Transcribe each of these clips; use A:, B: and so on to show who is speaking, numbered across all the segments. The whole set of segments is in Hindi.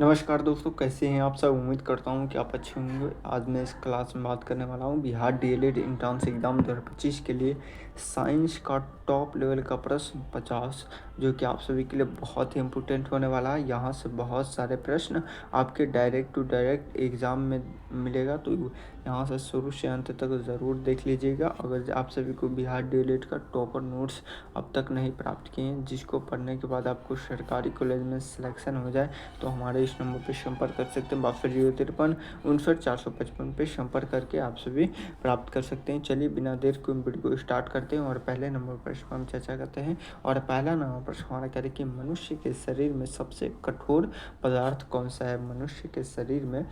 A: नमस्कार दोस्तों, कैसे हैं आप सब। उम्मीद करता हूँ कि आप अच्छे होंगे। आज मैं इस क्लास में बात करने वाला हूँ बिहार डीएलएड एंट्रेंस एग्ज़ाम 2025 के लिए साइंस का टॉप लेवल का प्रश्न 50, जो कि आप सभी के लिए बहुत ही इम्पोर्टेंट होने वाला है। यहाँ से बहुत सारे प्रश्न आपके डायरेक्ट टू डायरेक्ट एग्ज़ाम में मिलेगा, तो यहाँ से शुरू से अंत तक ज़रूर देख लीजिएगा। अगर आप सभी को बिहार डीएलएड का टॉपर नोट्स अब तक नहीं प्राप्त किए हैं, जिसको पढ़ने के बाद आपको सरकारी कॉलेज में सिलेक्शन हो जाए, तो हमारे इस नंबर पर संपर्क कर सकते हैं। 6253 पे संपर्क करके आप सभी प्राप्त कर सकते हैं। चलिए बिना देर को वीडियो को स्टार्ट करते हैं और पहले नंबर पर हम चर्चा करते हैं। और पहला नंबर पर हमारा कह रहे कि मनुष्य के शरीर में सबसे कठोर पदार्थ कौन सा है। मनुष्य के शरीर में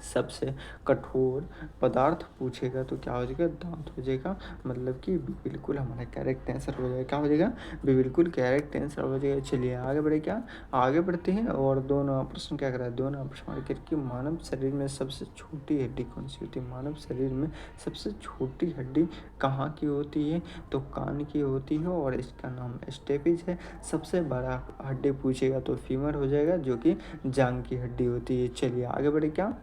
A: सबसे कठोर पदार्थ पूछेगा तो क्या हो जाएगा, दांत हो जाएगा। मतलब कि बिल्कुल हमारा करेक्ट आंसर हो जाएगा। क्या हो जाएगा, बिल्कुल करेक्ट आंसर हो जाएगा। चलिए आगे बढ़े, क्या आगे बढ़ते हैं। और दो नंबर प्रश्न क्या कर रहा है, दो नंबर प्रश्न कि मानव शरीर में सबसे छोटी हड्डी कौन सी होती है। मानव शरीर में सबसे छोटी हड्डी कहाँ की होती है, तो कान की होती है और इसका नाम स्टेपिज है। सबसे बड़ा हड्डी पूछेगा तो फीमर हो जाएगा, जो कि जांग की हड्डी होती है। चलिए आगे बढ़े, क्या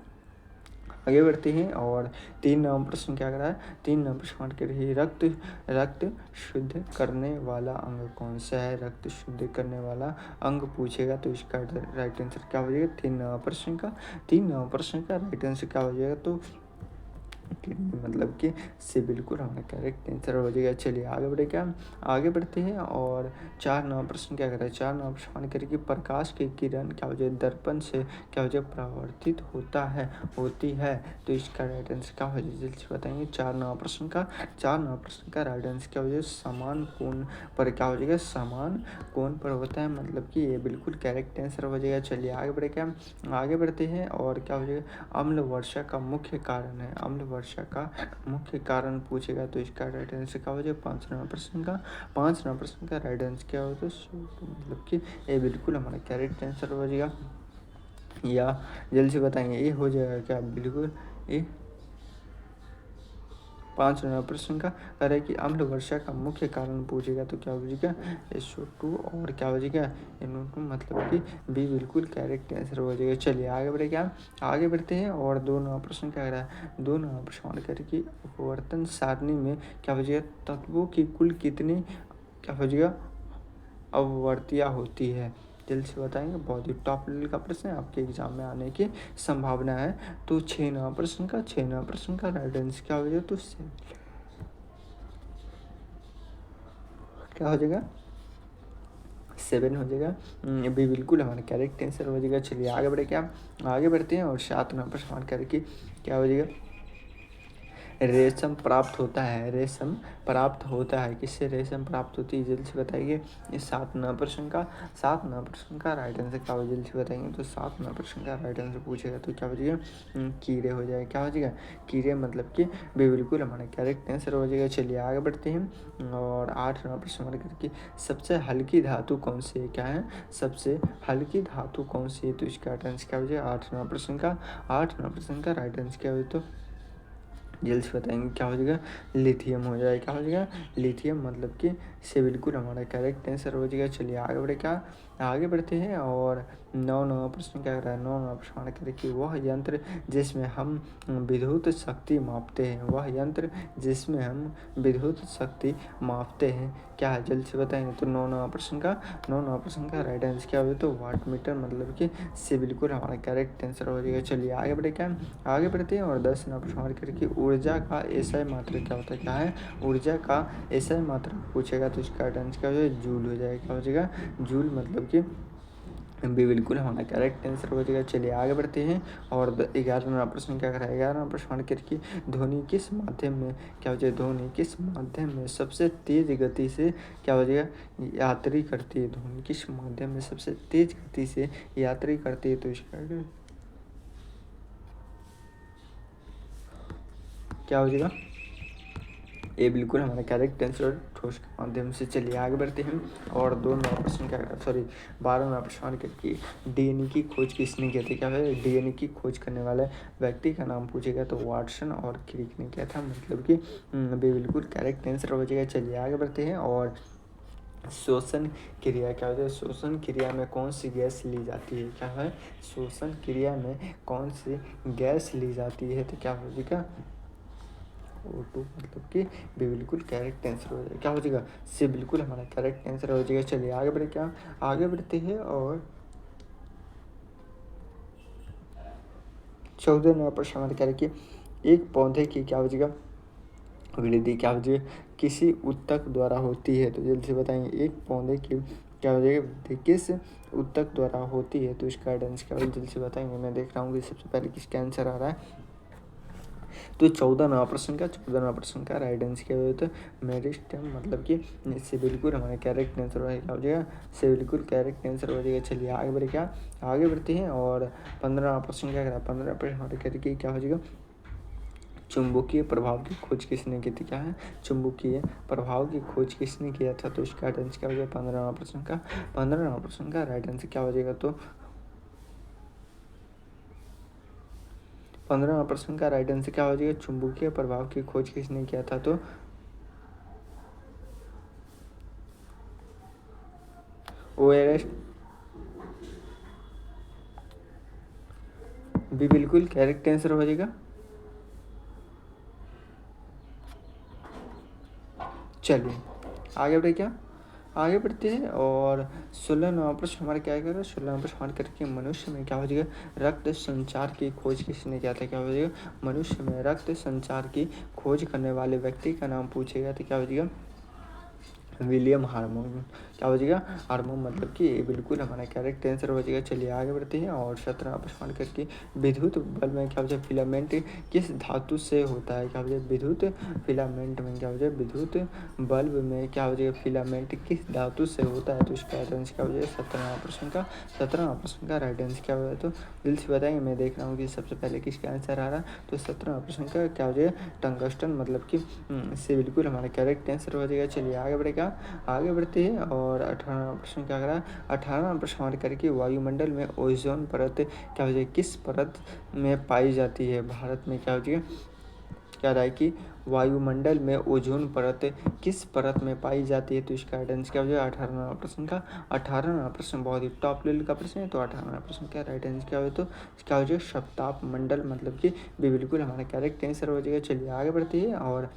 A: आगे बढ़ते हैं। और तीन नंबर प्रश्न क्या कर रहा है, तीन नंबर प्रश्न के लिए रक्त रक्त शुद्ध करने वाला अंग कौन सा है। रक्त शुद्ध करने वाला अंग पूछेगा तो इसका राइट आंसर क्या हो जाएगा, तीन नंबर प्रश्न का राइट आंसर क्या हो जाएगा, तो किडनी, मतलब कि से बिल्कुल हमारा करेक्ट आंसर हो जाएगा। चलिए आगे बढ़े, क्या आगे बढ़ते हैं। और चार नंबर प्रश्न क्या कर रहा है, चार नंबर प्रश्न करें कि प्रकाश की किरण क्या हो जाए दर्पण से क्या हो जाए परावर्तित होती है, तो इसका राइट आंसर क्या हो जाए, जल्दी से बताएंगे। चार नंबर प्रश्न का राइट आंसर क्या हो जाए, समान कोण पर क्या हो जाएगा, समान कोण पर होता है, मतलब कि ये बिल्कुल करेक्ट आंसर हो जाएगा। चलिए आगे बढ़े, क्या आगे बढ़ते हैं। और क्या हो जाएगा, अम्ल वर्षा का मुख्य कारण है। अम्ल वर्षा का मुख्य कारण पूछेगा तो इसका राइट आंसर क्या हो जाएगा, पाँच नंबर प्रश्न का राइट आंसर क्या होता है, मतलब कि ये बिल्कुल हमारा करेक्ट आंसर हो जाएगा। या जल्दी से बताएंगे, ये हो जाएगा क्या, बिल्कुल ये पाँच नंबर प्रश्न का करे कि अम्ल वर्षा का मुख्य कारण पूछेगा तो क्या हो जाएगा, SO2 और क्या हो जाएगा, NO2, मतलब कि बी बिल्कुल करेक्ट आंसर हो जाएगा। चलिए आगे बढ़े, क्या आगे बढ़ते हैं। और दो नंबर प्रश्न क्या कर रहा है, दो नंबर प्रश्न करे कि अपवर्तन सारणी में क्या हो जाएगा, तत्वों की कुल कितनी क्या हो जाएगा अपवर्तियाँ होती है। जल्द से बताएंगे, बहुत ही टॉप लेवल का प्रश्न है, आपके एग्जाम में आने की संभावना है। तो छः नंबर प्रश्न का राइट आंसर क्या हो जाएगा, तो क्या हो जाएगा, 7 हो जाएगा। बी बिल्कुल हमारा करेक्ट आंसर हो जाएगा। चलिए आगे बढ़े, क्या आगे बढ़ते हैं। और सात नंबर प्रश्न करके क्या हो जाएगा, रेशम प्राप्त होता है किससे रेशम प्राप्त होती है, जल्दी से बताइए। इस सात नंबर प्रश्न का राइट आंसर क्या हो, जल्दी से बताएंगे। तो सात नंबर प्रश्न का राइट आंसर पूछेगा तो क्या हो जाएगा, कीड़े हो जाएगा। क्या हो जाएगा, कीड़े, मतलब कि बिल्कुल हमारा करेक्ट आंसर हो जाएगा। चलिए आगे बढ़ते हैं। और आठ नंबर प्रश्न करके सबसे हल्की धातु कौन सी है, क्या है, सबसे हल्की धातु कौन सी है, तो इसका राइट आंसर क्या हो जाएगा, आठ नंबर प्रश्न का राइट आंसर क्या हो, तो जल्द से बताएंगे। क्या हो जाएगा, लिथियम हो जाएगा। क्या हो जाएगा, लिथियम, मतलब कि से बिल्कुल हमारा करेक्ट आंसर हो जाएगा। चलिए आगे बढ़े, क्या आगे बढ़ते हैं। और नौ प्रश्न क्या कर रहा है, नौ प्रश्न करें कि वह यंत्र जिसमें हम विद्युत शक्ति मापते हैं, वह यंत्र जिसमें हम विद्युत शक्ति मापते हैं क्या है, जल्द से बताएंगे। तो नौ प्रश्न का राइट आंसर क्या हो, तो वाट मीटर, मतलब कि से बिल्कुल हमारा करेक्ट आंसर हो जाएगा। चलिए आगे बढ़े, क्या आगे बढ़ते हैं। और 10 नंबर प्रश्न करके ऊर्जा का एसआई मात्रा क्या होता है, क्या है, ऊर्जा का एसआई मात्रा पूछेगा तो इसका आंसर क्या हो जाएगा, जूल हो जाएगा। क्या हो जाएगा, जूल, मतलब कि भी बिल्कुल हमारा करेक्ट आंसर हो जाएगा। चलिए आगे बढ़ते हैं। और 11वां प्रश्न क्या करा है, 11वां प्रश्न करके ध्वनि किस माध्यम में क्या हो जाएगा, ध्वनि किस माध्यम में सबसे तेज गति से क्या हो जाएगा यात्री करती है, ध्वनि किस माध्यम में सबसे तेज गति से यात्री करती है, तो इसका क्या हो जाएगा, ये बिल्कुल हमारा करेक्ट आंसर ठोस के माध्यम से। चलिए आगे बढ़ते हैं। और दो नंबर प्रश्न क्या करता है, सॉरी 12वां प्रश्न करके डीएनए की खोज किसने की थी, क्या है, डीएनए की खोज करने वाले व्यक्ति का नाम पूछेगा तो वाटसन और क्रिक ने किया था, मतलब कि बिल्कुल करेक्ट आंसर हो जाएगा। चलिए आगे बढ़ते हैं। और श्वसन क्रिया क्या होती है? श्वसन क्रिया में कौन सी गैस ली जाती है? क्या है? श्वसन क्रिया में कौन सी गैस ली जाती है? तो क्या हो जाएगा? O2 मतलब कि बिल्कुल करेक्ट आंसर हो जाएगा। क्या हो जाएगा? से बिल्कुल हमारा करेक्ट आंसर हो जाएगा। चलिए आगे बढ़े, क्या आगे बढ़ते हैं और 14 नंबर प्रश्न हमारे क्या रखिए, एक पौधे की क्या हो जाएगा वृद्धि क्या हो जाएगी किसी उत्तक द्वारा होती है? तो जल्दी से बताएंगे, एक पौधे की क्या हो जाएगी वृद्धि किस उत्तक द्वारा होती है? तो इसका आंसर क्या होगा जल्दी से बताएंगे। मैं देख रहा हूँ कि सबसे पहले किसका आंसर आ रहा है। तो 14वां प्रश्न का राइट आंसर क्या होता है? मेरिस्टेम मतलब कि इससे बिल्कुल हमारा करेक्ट आंसर हो जाएगा, से बिल्कुल करेक्ट आंसर हो जाएगा। चलिए आगे बढ़े, क्या आगे बढ़ते हैं और 15वां प्रश्न क्या करा? 15 प्रश्न हमारे करके क्या हो जाएगा? चुंबकीय प्रभाव की खोज किसने की थी? क्या है? चुंबकीय प्रभाव की खोज किसने किया था? तो इसका आंसर क्या हो जाएगा? 15वां प्रश्न का राइट आंसर क्या हो जाएगा? तो 15वां प्रश्न का राइट आंसर क्या हो जाएगा? चुंबकीय प्रभाव की खोज किसने किया था? तो ओएरएस भी बिल्कुल करेक्ट आंसर हो जाएगा। चलिए आगे बढ़े, क्या आगे बढ़ते हैं और 16वां प्रश्न हमारे क्या करें? 16वां प्रश्न हमारे करके मनुष्य में क्या हो जाएगा? रक्त संचार की खोज किसने किया था? क्या हो जाएगा? मनुष्य में रक्त संचार की खोज करने वाले व्यक्ति का नाम पूछेगा तो क्या हो जाएगा? William hormone. क्या हो जाएगा? हार्मोन मतलब कि ये बिल्कुल हमारा करेक्ट आंसर हो जाएगा। चलिए आगे बढ़ते हैं और 17वां प्रश्न करके विद्युत बल्ब में क्या हो जाए फिलामेंट किस धातु से होता है? क्या हो जाए? विद्युत फिलामेंट में क्या हो जाए? विद्युत बल्ब में क्या हो जाएगा? फिलामेंट किस धातु से होता है? तो इसका आंसर क्या हो जाएगा? 17वां प्रश्न का राइट आंसर क्या हो जाए? तो दिल से बताएंगे। मैं देख रहा हूँ कि सबसे पहले किसका आंसर आ रहा है। तो 17वां प्रश्न का क्या हो जाएगा? टंगस्टन मतलब कि इससे बिल्कुल हमारा करेक्ट आंसर हो जाएगा। चलिए आगे बढ़ेगा, आगे बढ़ते हैं और 18वां प्रश्न क्या करा? 18वां प्रश्न हमारे करके वायुमंडल में ओजोन परत क्या हो जाए? किस परत में पाई जाती है? भारत में क्या हो जाएगा? क्या रहा है कि वायुमंडल में ओजोन परत किस परत में पाई जाती है? तो इसका आंसर क्या हो जाएगा? 18वां प्रश्न बहुत ही टॉप लेवल का प्रश्न है। तो 18वां प्रश्न क्या राइट आंसर क्या हो? तो क्या हो जाएगा? सप्ताप मंडल मतलब कि बिल्कुल हमारा करेक्ट आंसर हो जाएगा। चलिए आगे बढ़ते हैं और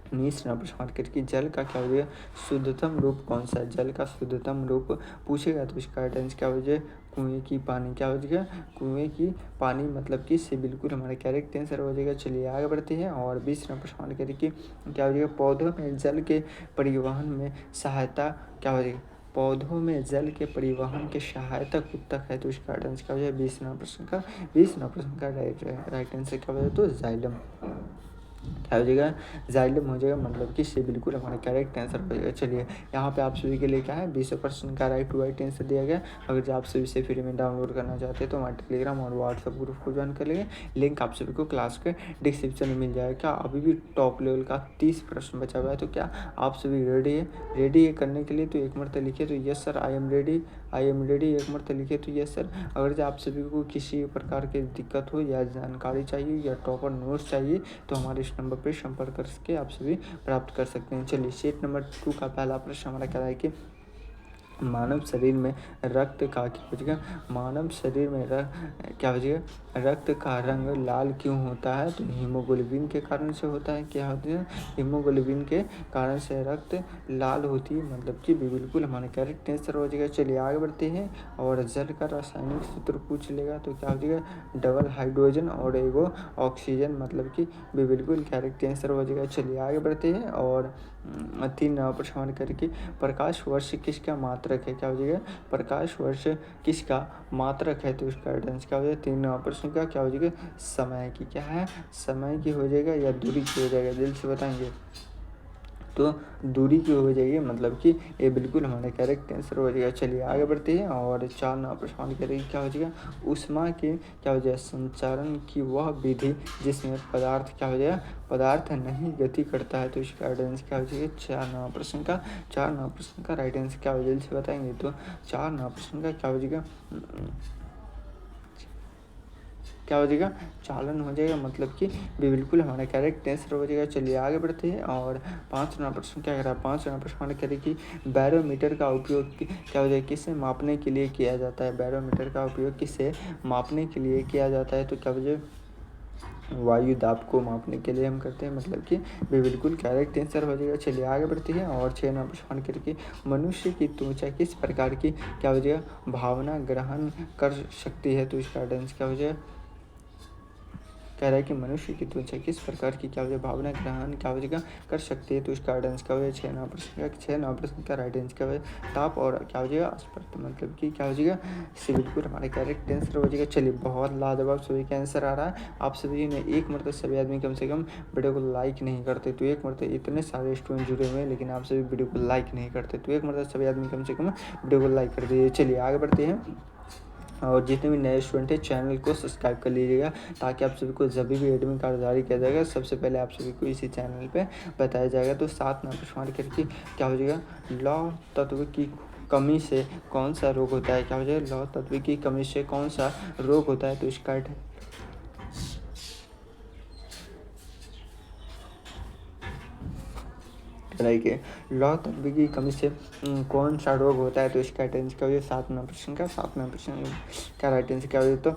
A: 19वां प्रश्न मार्केट की जल का क्या हो जाएगा? शुद्धतम रूप कौन सा है? जल का शुद्धतम रूप पूछेगा तो इसका आंसर क्या हो जाएगा? कुएं की पानी। क्या हो जाएगा? कुएं की पानी मतलब कि इससे बिल्कुल हमारा करेक्ट आंसर हो जाएगा। चलिए आगे बढ़ते हैं और 20वां प्रश्न मार्केट की क्या हो जाएगा? पौधों में जल के परिवहन में सहायता क्या हो जाएगी? पौधों में जल के परिवहन के सहायतक उत्तक है। तो इसका आंसर क्या हो जाएगा? 20वां प्रश्न का राइट आंसर क्या हो जाएगा? तो जाइलम। क्या हो जाएगा? जाइलम हो जाएगा मतलब कि से बिल्कुल हमारा करेक्ट आंसर हो जाएगा। चलिए यहाँ पे आप सभी के लिए क्या है 20% का राइट टू राइट आंसर दिया गया। अगर जो आप सभी इसे फ्री में डाउनलोड करना चाहते हैं तो हमारे टेलीग्राम और व्हाट्सएप ग्रुप को ज्वाइन कर लेंगे। लिंक आप सभी को क्लास के डिस्क्रिप्शन में मिल जाएगा। क्या अभी भी टॉप लेवल का 30 प्रश्न बचा हुआ है? तो क्या आप सभी रेडी है? रेडी है करने के लिए तो एक मरते लिखिए तो yes sir I am ready, I am ready एक मरते लिखिए तो यस सर। अगर जो आप सभी को किसी प्रकार की दिक्कत हो या जानकारी चाहिए या टॉपर नोट्स चाहिए तो हमारे इस नंबर पर संपर्क करके आप सभी प्राप्त कर सकते हैं। चलिए सेट नंबर 2 का पहला प्रश्न हमारा क्या है कि मानव शरीर में रक्त का क्या हो जाएगा? मानव शरीर में क्या हो जाएगा? रक्त का रंग लाल क्यों होता है? तो हीमोग्लोबिन के कारण से होता है। क्या होता है? हीमोग्लोबिन के कारण से रक्त लाल होती है मतलब कि बिल्कुल हमारे करेक्ट आंसर हो जाएगा। चलिए आगे बढ़ते हैं और जल का रासायनिक सूत्र पूछ लेगा तो क्या हो जाएगा? डबल हाइड्रोजन और एगो ऑक्सीजन मतलब कि बिल्कुल करेक्ट आंसर हो जाएगा। चलिए आगे बढ़ते हैं और 3 प्रश्न करके प्रकाश वर्ष किसका मात्रक है? क्या हो जाएगा? प्रकाश वर्ष किसका मात्रक है? तो इसका आंसर क्या हो जाएगा? 3 प्रश्न का क्या हो जाएगा? समय की क्या है? समय की हो जाएगा या दूरी की हो जाएगा? दिल से बताएंगे। तो दूरी की हो जाएगी मतलब कि ये बिल्कुल हमारा करेक्ट आंसर हो जाएगा। चलिए आगे बढ़ते हैं और 4 प्रश्न करेंगे क्या हो जाएगा? ऊष्मा के क्या हो जाएगा? संचारण की वह विधि जिसमें पदार्थ क्या हो जाएगा? पदार्थ नहीं गति करता है। तो इसका आंसर क्या हो जाएगा? 4 प्रश्न का राइट आंसर क्या हो जाएगा? जल्दी से बताएंगे। तो 4 प्रश्न का क्या हो जाएगा? क्या हो जाएगा, चालन हो जाएगा, मतलब कि बिल्कुल हमारा करेक्ट आंसर हो जाएगा। चलिए आगे बढ़ते हैं और 5वां प्रश्न क्या कह रहा है, 5वां प्रश्न हमारा कह रहे कि बैरोमीटर का उपयोग क्या हो जाएगा, किसे मापने के लिए किया जाता है। बैरोमीटर का उपयोग किसे मापने के लिए किया जाता है, तो क्या हो जाएगा, वायु दाब को मापने के लिए हम करते हैं, मतलब कि बिल्कुल करेक्ट आंसर हो जाएगा। चलिए आगे बढ़ते हैं और 6वां प्रश्न करके मनुष्य की त्वचा किस प्रकार की क्या हो जाएगा, भावना ग्रहण कर सकती है, तो इसका आंसर क्या हो जाएगा, कह रहा है कि मनुष्य की त्वचा किस प्रकार की क्या हो जाए, भावना ग्रहण क्या हो जाएगा कर सकती है, तो इसका आंसर क्या हो जाएगा, 6वां प्रश्न का राइट आंसर क्या हो जाएगा, ताप और क्या हो जाएगा, स्पर्श, मतलब कि क्या हो जाएगा, इससे बिल्कुल हमारे करेक्ट आंसर हो जाएगा। चलिए बहुत लाजवाब सभी का आंसर आ रहा है। आप सभी ने एक मरतबा सभी आदमी कम से कम वीडियो को लाइक नहीं करते, तो एक मरतबा इतने सारे स्टूडेंट जुड़े हुए हैं लेकिन आप सभी वीडियो को लाइक नहीं करते, तो एक मरतबा सभी आदमी कम से कम वीडियो को लाइक कर दीजिए। चलिए आगे बढ़ते हैं और जितने भी नए स्टूडेंट हैं चैनल को सब्सक्राइब कर लीजिएगा, ताकि आप सभी को जब भी एडमिट कार्ड जारी किया जाएगा सबसे पहले आप सभी को इसी चैनल पे बताया जाएगा। तो 7वां प्रश्न करके क्या हो जाएगा, लौ तत्व की कमी से कौन सा रोग होता है, क्या हो जाएगा, लौ तत्व की कमी से कौन सा रोग होता है, तो इसका के लौ तत्व की कमी से कौन सा रोग होता है, तो इसका राइट आंसर क्या हो जाएगा, 7वां प्रश्न का राइट आंसर क्या हो जाएगा, तो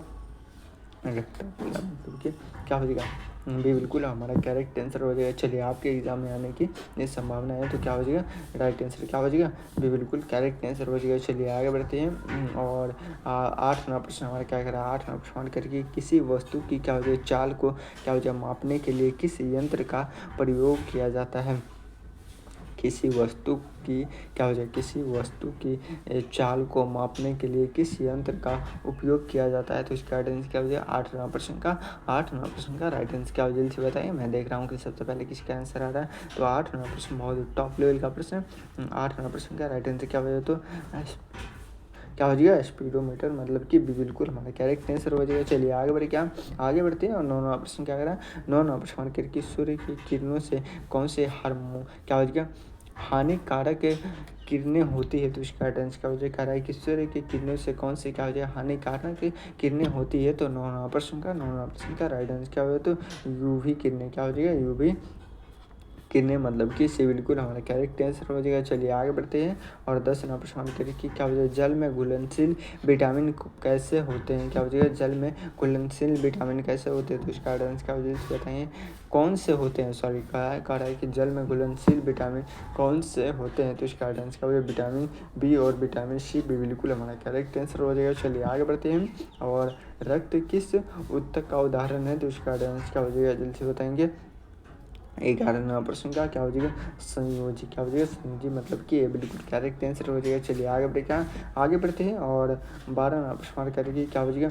A: रक्तपित क्या हो जाएगा, भी बिल्कुल हमारा करेक्ट आंसर हो जाएगा। चलिए आपके एग्जाम में आने की ये संभावना है, तो क्या हो जाएगा, राइट आंसर क्या हो जाएगा, भी बिल्कुल करेक्ट आंसर हो जाएगा। चलिए आगे बढ़ते हैं और 8वां प्रश्न हमारा क्या कर रहा है, 8वां प्रश्न करके किसी वस्तु की क्या हो जाएगा, चाल को क्या हो जाएगा मापने के लिए किस यंत्र का प्रयोग किया जाता है। किसी वस्तु की क्या हो जाए, किसी वस्तु की चाल को मापने के लिए किस यंत्र का उपयोग किया जाता है, तो इसका राइट आंसर क्या हो जाए, 8वां प्रश्न का राइट आंसर क्या हो, जल्दी से बताइए। मैं देख रहा हूँ कि सबसे पहले किसका आंसर आ रहा है, तो 8वां प्रश्न बहुत ही टॉप लेवल का प्रश्न। 8वां प्रश्न का राइट आंसर क्या हो जाए, तो क्या हो जाएगा, स्पीडोमीटर, मतलब कि बिल्कुल हमारा करेक्ट आंसर हो जाएगा। चलिए आगे बढ़े, क्या आगे बढ़ते हैं और 9वां प्रश्न क्या कर रहा है, 9वां प्रश्न करके सूर्य की किरणों से कौन से हार्मोन क्या हो जाएगा, हानिकारक किरणें होती है, तो इसका आंसर क्या हो जाए, कह रहा है कि सूर्य की किरणों से कौन सी क्या हो जाए हानिकारक किरणें होती है, तो 9वां प्रश्न का राइट आंसर क्या हो जाए, तो यूवी किरणें क्या हो जाएगा, यूवी किरणें, मतलब कि इससे बिल्कुल हमारा करेक्ट आंसर हो जाएगा। चलिए आगे बढ़ते हैं और 10वां प्रश्न करें कि क्या हो जाएगा, जल में घुलनशील विटामिन कैसे होते हैं, क्या हो जाएगा, जल में घुलनशील विटामिन कैसे होते हैं, तो इसका आंसर क्या हो जाएगा, बताइए कौन से होते हैं, सॉरी कह रहा है कि जल में घुलनशील विटामिन कौन से होते हैं, तो इसका आंसर क्या हो जाएगा, विटामिन बी और विटामिन सी भी बिल्कुल हमारा करेक्ट आंसर हो जाएगा। चलिए आगे बढ़ते हैं और रक्त किस ऊतक का उदाहरण है, तो इसका आंसर क्या हो जाएगा, जल्दी से बताएंगे। 11वां प्रश्न का क्या हो जाएगा, संयोजी, क्या हो जाएगा, संयोजी, मतलब कि ये बिल्कुल करेक्ट आंसर हो जाएगा। चलिए आगे बढ़े, क्या आगे बढ़ते हैं और 12वां प्रश्न करेंगे, क्या हो जाएगा,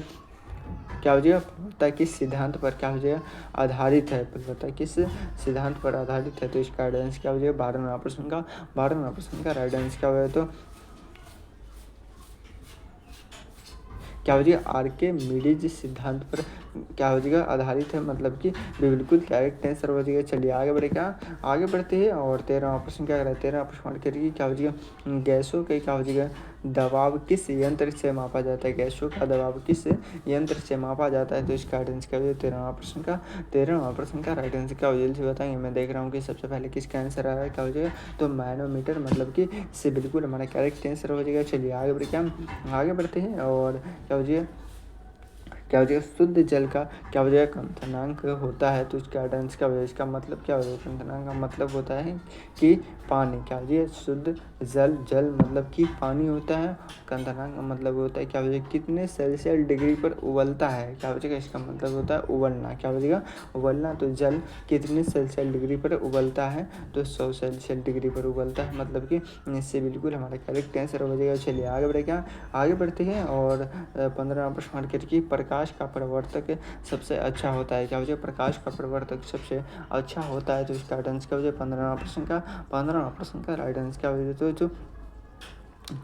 A: क्या हो जाएगा, प्रबलता किस सिद्धांत पर क्या हो जाएगा आधारित है, प्रबलता किस सिद्धांत पर आधारित है, तो इसका आंसर क्या हो जाएगा, 12वां प्रश्न का राइट आंसर क्या हो जाएगा, तो क्या हो जाएगा, आर्किमिडीज सिद्धांत पर क्या हो जाएगा आधारित है, मतलब कि बिल्कुल करेक्ट आंसर हो जाएगा। चलिए आगे बढ़े, क्या आगे बढ़ते हैं और 13वां प्रश्न क्या कर रहा है, 13वां प्रश्न करिए क्या हो जाएगा, गैसों के क्या हो जाएगा दबाव किस यंत्र से मापा जाता है, गैसों का दबाव किस यंत्र से मापा जाता है, तो इसका आंसर क्या हो जाएगा, 13वां प्रश्न का राइट आंसर क्या हो जल्दी से बताएंगे। मैं देख रहा हूँ कि सबसे पहले किसका आंसर आ रहा है, क्या हो जाएगा, तो मैनोमीटर, मतलब कि इससे बिल्कुल हमारा करेक्ट आंसर हो जाएगा। चलिए आगे बढ़े, क्या आगे बढ़ते हैं और क्या हो जाएगा, क्या हो जाएगा, शुद्ध जल का क्या हो जाएगा क्वथनांक होता है, तो इसका आंसर क्या हो जाएगा, इसका मतलब क्या हो जाएगा, क्वथनांक का मतलब होता है कि पानी, क्या हो जाएगा, शुद्ध जल मतलब कि पानी होता है, क्वथनांक का मतलब होता है क्या हो जाएगा, कितने सेल्सियस डिग्री पर उबलता है, क्या हो जाएगा, इसका मतलब होता है उबलना, क्या हो जाएगा उबलना, तो जल कितने सेल्सियस डिग्री पर उबलता है, तो 100 सेल्सियस डिग्री पर उबलता है, मतलब कि इससे बिल्कुल हमारा करेक्ट आंसर हो जाएगा। चलिए आगे बढ़े, क्या आगे बढ़ते हैं और 15वां प्रश्न मार्केट की प्रकाश का प्रवर्तक सबसे अच्छा होता है, क्या हो जाए, प्रकाश का प्रवर्तक सबसे अच्छा होता है, तो इसका आंसर क्या हो जाए, 15वां प्रश्न का राइट आंसर क्या हो जाए, तो जो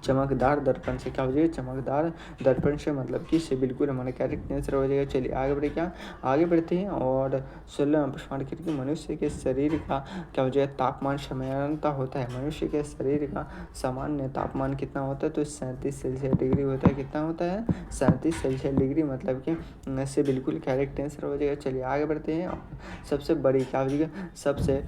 A: चमकदार दर्पण से क्या हो जाएगा, चमकदार दर्पण से मतलब कि इससे बिल्कुल हमारा करेक्ट आंसर हो जाएगा। चलिए आगे बढ़े, क्या आगे बढ़ते हैं और 16 प्रश्न करके मनुष्य के शरीर का क्या हो जाएगा, तापमान समानता होता है। मनुष्य के शरीर का सामान्य तापमान कितना होता है, तो 37 सेल्सियस डिग्री होता है। कितना होता है, 37 सेल्सियस डिग्री, मतलब कि इससे बिल्कुल करेक्ट आंसर हो जाएगा। चलिए आगे बढ़ते हैं। सबसे बड़ी क्या हो जाएगा, सबसे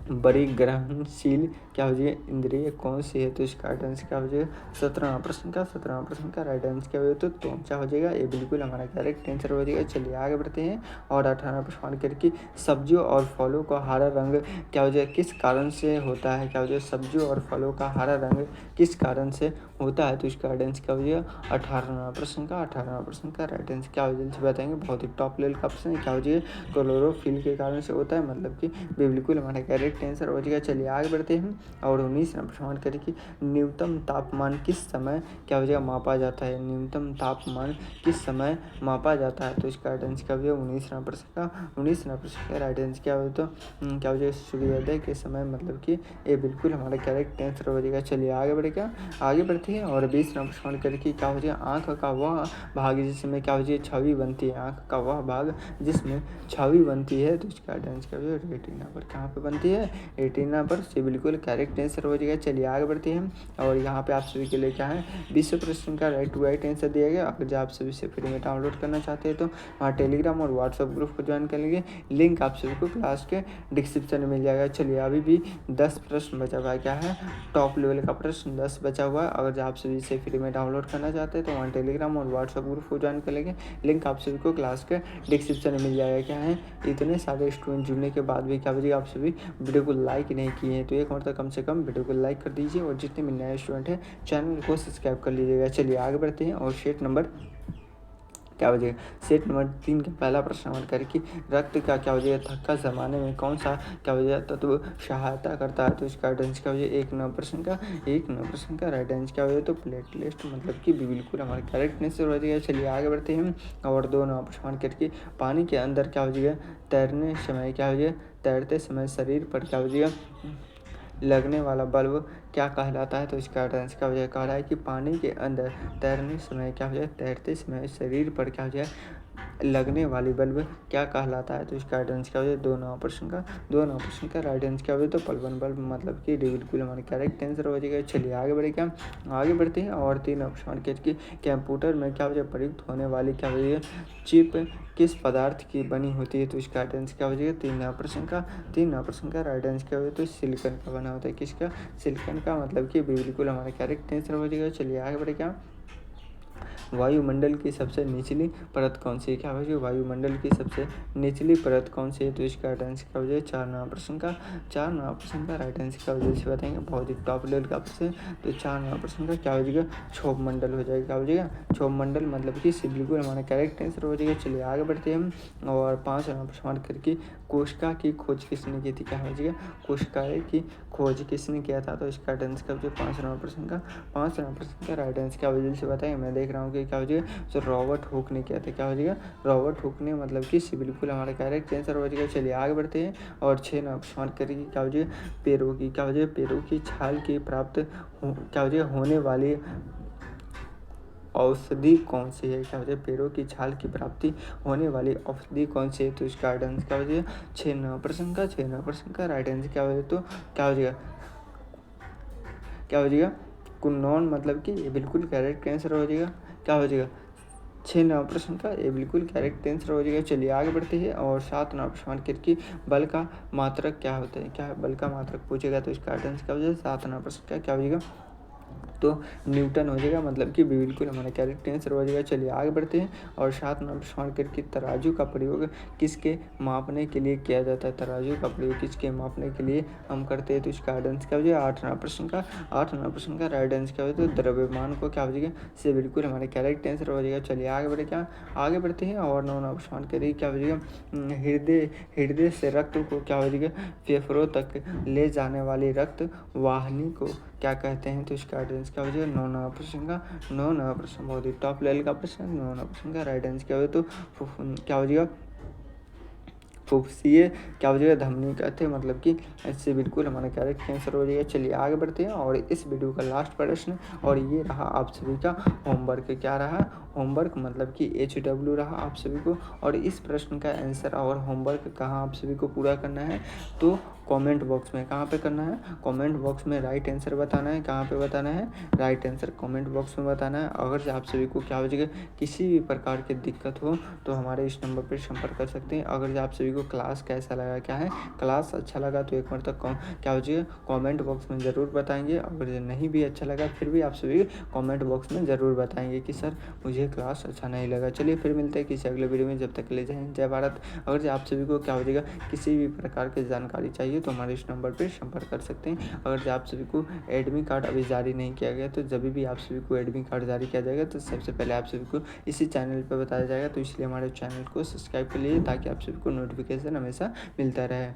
A: बड़ी ग्रहणशील क्या हो जाएगा इंद्रिय कौन सी है, तो इसका राइट आंसर क्या हो जाएगा, 17वां प्रश्न का राइट आंसर क्या हो जाएगा, तो त्वचा हो जाएगा। ये बिल्कुल हमारा करेक्ट आंसर हो जाएगा। चलिए आगे बढ़ते हैं और 18वां प्रश्न करके सब्जियों और फलों का हरा रंग क्या हो जाएगा, किस कारण से होता है, क्या हो जाएगा, सब्जियों और फलों का हरा रंग किस कारण से होता है, तो इसका राइट आंसर क्या हो जाएगा, 18वां प्रश्न का राइट आंसर क्या हो जाएगा बताएंगे। बहुत ही टॉप लेवल का प्रश्न है, क्या हो जाएगा, क्लोरोफिल के कारण से होता है, मतलब कि बिल्कुल हमारा करेक्ट आंसर हो जाएगा। चलिए आगे बढ़ते हैं और 19वां प्रश्न करें कि न्यूनतम तापमान किस समय क्या हो जाएगा, मापा जाता है। न्यूनतम तापमान किस समय मापा जाता है, तो इसका राइट आंसर क्या हो जाएगा, 19वां प्रश्न का राइट आंसर क्या हो, तो क्या हो जाएगा, सूर्योदय के समय, मतलब कि ये बिल्कुल हमारा करेक्ट आंसर हो जाएगा। चलिए आगे बढ़ेगा, आगे बढ़ते हैं और 20वां प्रश्न करके क्या हो जाएगा, आँख का वह भाग जिसमें क्या हो जाएगा, छवि बनती है। आँख का वह भाग जिसमें छवि बनती है, तो इसका राइट आंसर क्या हो जाएगा, रेटिना पर। कहाँ पे बनती है, रेटिना पर, से बिल्कुल करेक्ट आंसर हो जाएगा। चलिए आगे बढ़ते हैं और यहाँ पे आप सभी के लिए क्या है, 20 प्रश्न का राइट टू राइट आंसर दिया गया। अगर जो आप सभी से फ्री में डाउनलोड करना चाहते हैं तो वहाँ टेलीग्राम और व्हाट्सएप ग्रुप को ज्वाइन कर लेंगे, लिंक आप सभी को क्लास के डिस्क्रिप्शन में मिल जाएगा। चलिए अभी भी 10 प्रश्न बचा हुआ है, क्या है, टॉप लेवल का प्रश्न 10 बचा हुआ है। अगर जो आप सभी से फ्री में डाउनलोड करना चाहते हैं तो वहाँ टेलीग्राम और व्हाट्सएप ग्रुप को ज्वाइन कर लेंगे, लिंक आप सभी को क्लास के डिस्क्रिप्शन में मिल जाएगा। क्या है, इतने सारे स्टूडेंट जुड़ने के बाद भी क्या बजेगा, आप सभी वीडियो को लाइक नहीं किए हैं तो एक मतलब कम से कम वीडियो को लाइक कर दीजिए और जितने भी नए स्टूडेंट हैं चैनल को सब्सक्राइब कर लीजिएगा। चलिए आगे बढ़ते हैं और सेट नंबर क्या हो जाएगा, सेट नंबर 3 का पहला प्रश्न हमारे करें कि रक्त का क्या हो जाएगा, थक्का जमाने में कौन सा क्या हो जाएगा तत्व सहायता करता है, तो इसका राइट आंसर क्या हो जाएगा, 1 नंबर प्रश्न का राइट आंसर क्या हो जाएगा, तो प्लेटलेट, मतलब कि बिल्कुल हमारे करेक्ट आंसर हो जाएगा। चलिए आगे बढ़ते हैं और 2 नंबर प्रश्न करके पानी के अंदर क्या हो जाएगा, तैरने समय क्या हो जाएगा, तैरते समय शरीर पर क्या हो जाएगा, लगने वाला बल्ब क्या कहलाता है, तो इसका आंसर क्या हो जाएगा, कह रहा है कि पानी के अंदर तैरने समय क्या हो जाए, तैरते समय शरीर पर क्या हो जाए लगने वाली बल्ब क्या कहलाता है, तो इसका राइट आंसर क्या हो जाए, 2 नंबर प्रश्न का राइट आंसर क्या हो जाए, तो पलवन बल्ब, मतलब कि बिल्कुल हमारे करेक्ट आंसर हो जाएगा। चलिए आगे बढ़े, क्या आगे बढ़ते हैं और 3 ऑप्शन के कि कंप्यूटर में क्या हो जाए प्रयुक्त होने वाली क्या हो जाएगी चिप किस पदार्थ की बनी होती है, तो इसका राइट आंसर क्या हो जाएगा, 3 नंबर प्रश्न का राइट आंसर क्या हो जाए, तो सिलिकॉन का बना होता है। किसका, सिलिकॉन का, मतलब कि बिल्कुल हमारा करेक्ट आंसर हो जाएगा। चलिए आगे बढ़े, क्या वायुमंडल की सबसे निचली परत कौन सी है, क्या हो जाएगा, वायुमंडल की सबसे निचली परत कौन सी है, तो इसका राइट आंसर क्या हो जाएगा, 4 नंबर प्रश्न का राइट आंसर क्या हो जाएगा, इसे बताएंगे। बहुत ही टॉप लेवल का प्रश्न, तो 4 नंबर प्रश्न का क्या हो जाएगा, क्षोभ मंडल हो जाएगा। क्या हो जाएगा, क्षोभ मंडल, मतलब कि इसे बिल्कुल हमारा करेक्ट आंसर हो जाएगा। चलिए आगे बढ़ते हैं हम और 5 नंबर प्रश्न करके कोशिका की खोज किसने की थी, क्या हो जाएगा, कोशिकाएं की खोज किसने किया था, तो इसका राइट आंसर क्या हो जाएगा, 5 नंबर प्रश्न का राइट आंसर क्या हो जाएगा, इसे बताएंगे। मैं देख रहा हूँ कि क्या हो जाएगा, तो रॉबर्ट हुक ने किया था। क्या हो जाएगा, रॉबर्ट हुक ने, मतलब कि बिल्कुल हमारा करेक्ट आंसर हो जाएगा। चलिए आगे बढ़ते हैं और 6 नंबर प्रश्न करेंगे, क्या हो जाएगा, पैरों की क्या हो जाएगा, पैरों की छाल की प्राप्त क्या हो जाएगा होने वाली औषधि कौन सी है, क्या हो जाएगा, पैरों की छाल की प्राप्ति होने वाली औषधि कौन सी है, तो इसका राइट आंसर क्या हो जाएगा, 6 नंबर प्रश्न का राइट आंसर क्या हो जाएगा, तो क्या हो जाएगा, कुन्नौन, मतलब कि ये बिल्कुल करेक्ट आंसर हो जाएगा। क्या हो जाएगा, 6 नंबर प्रश्न का ये बिल्कुल करेक्ट आंसर हो जाएगा। चलिए आगे बढ़ते हैं और 7 नंबर प्रश्न करके बल का मात्रक क्या होता है, क्या बल का मात्रक पूछेगा, तो इसका आंसर क्या हो जाएगा, 7 नंबर प्रश्न का क्या हो जाएगा, तो न्यूटन हो जाएगा, मतलब कि बिल्कुल हमारा करेक्ट आंसर हो जाएगा। चलिए आगे बढ़ते हैं और 7 नंबर प्रश्न करके तराजू का प्रयोग किसके मापने के लिए किया जाता है, तराजू का प्रयोग किसके मापने के लिए हम करते हैं, तो इसका आंसर क्या हो जाएगा, 8 नंबर प्रश्न का राइट आंसर क्या हो जाएगा, तो द्रव्यमान को क्या हो जाएगा, से बिल्कुल हमारे करेक्ट आंसर हो जाएगा। चलिए आगे बढ़े, क्या आगे बढ़ते हैं और 9 नंबर प्रश्न करिए, क्या हो जाएगा, हृदय से रक्त को क्या हो जाएगा, फेफड़ों तक ले जाने वाली रक्त वाहिनी को क्या कहते हैं, तो इसका आंसर क्या हो जाएगा, 9 नंबर प्रश्न बहुत ही टॉप लेवल का प्रश्न, 9 नंबर प्रश्न का राइट आंसर क्या हो जाएगा, तो क्या हो जाएगा, फुफ्फुसीय क्या हो जाएगा, धमनी कहते हैं, मतलब कि इससे बिल्कुल हमारा क्या है कैंसर हो जाएगा। चलिए आगे बढ़ते हैं और इस वीडियो का लास्ट प्रश्न, और ये रहा आप सभी का होमवर्क। क्या रहा होमवर्क, मतलब कि HW रहा आप सभी को। और इस प्रश्न का आंसर और होमवर्क कहाँ आप सभी को पूरा करना है, तो कमेंट बॉक्स में। कहाँ पे करना है, कमेंट बॉक्स में राइट आंसर बताना है। कहाँ पे बताना है, राइट आंसर कमेंट बॉक्स में बताना है। अगर आप सभी को क्या हो जाएगा किसी भी प्रकार की दिक्कत हो तो हमारे इस नंबर पर संपर्क कर सकते हैं। अगर आप सभी को क्लास कैसा लगा, क्या है क्लास अच्छा लगा तो एक बार तक क्या हो जाएगा कमेंट बॉक्स में ज़रूर बताएंगे। अगर नहीं भी अच्छा लगा फिर भी आप सभी कमेंट बॉक्स में ज़रूर बताएंगे कि सर मुझे क्लास अच्छा नहीं लगा। चलिए फिर मिलते हैं किसी अगले वीडियो में, जब तक ले जाएँ जय भारत। अगर आप सभी को क्या हो जाएगा किसी भी प्रकार की जानकारी चाहिए तो हमारे इस नंबर पर संपर्क कर सकते हैं। अगर आप सभी को एडमिट कार्ड अभी जारी नहीं किया गया तो जब भी आप सभी को एडमिट कार्ड जारी किया जाएगा तो सबसे पहले आप सभी को इसी चैनल पर बताया जाएगा। तो इसलिए हमारे चैनल को सब्सक्राइब कर लीजिए ताकि आप सभी को नोटिफिकेशन हमेशा मिलता रहे।